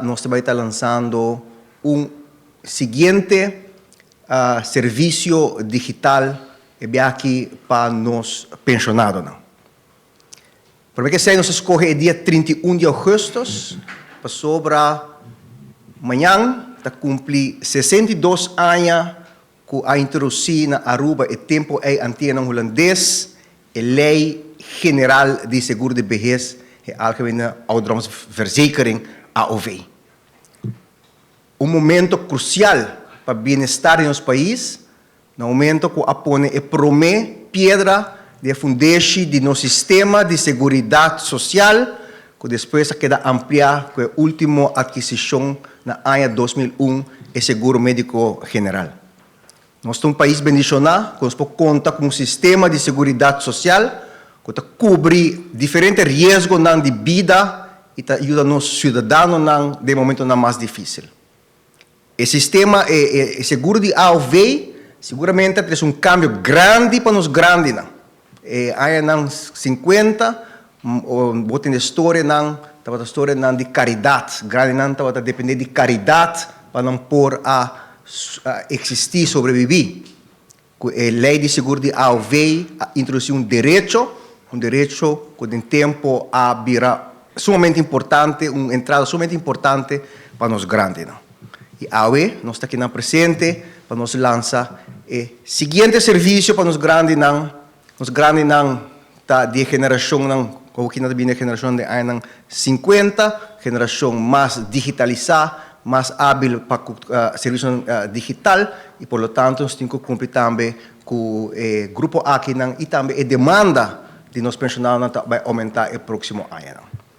Nós também está lançando um seguinte serviço digital aqui para nós pensionados. Para que nós escolhe dia 31 de agosto, para sobra amanhã, está cumprir 62 anos com a introduzir na Aruba e tempo é antena holandês, a Lei General de Seguro de Vejez e Algemene Ouderdomsverzekering, AOV. Momento crucial para o bem-estar em nosso país, no momento que apone e promete pedra de fundação de nosso sistema de seguridade social, que depois queda ampliar com a última aquisição na ano 2001 e seguro médico general. Nós somos um país bendicionado, que nós conta com um sistema de seguridade social que cobre diferentes riscos de vida e ajuda os cidadãos no momento mais difícil. O sistema e seguro de AOV seguramente é um cambio grande para nós grandes. Aí 50, botem a história de caridade, grande não estava depender de caridade para não por existir, sobreviver. A lei de seguro de AOV introduziu um direito que em tempo virá sumamente importante, uma entrada sumamente importante para nós grandes. E AOV, nós está aqui na presente para nos lançar o seguinte serviço para nós grandes tá de geração como que na geração de ano 50, geração mais digitalizada, mais hábil para serviço digital e por lo tanto nós temos que cumprir também com o grupo aqui e também a demanda de nós pensionados vai aumentar no próximo ano.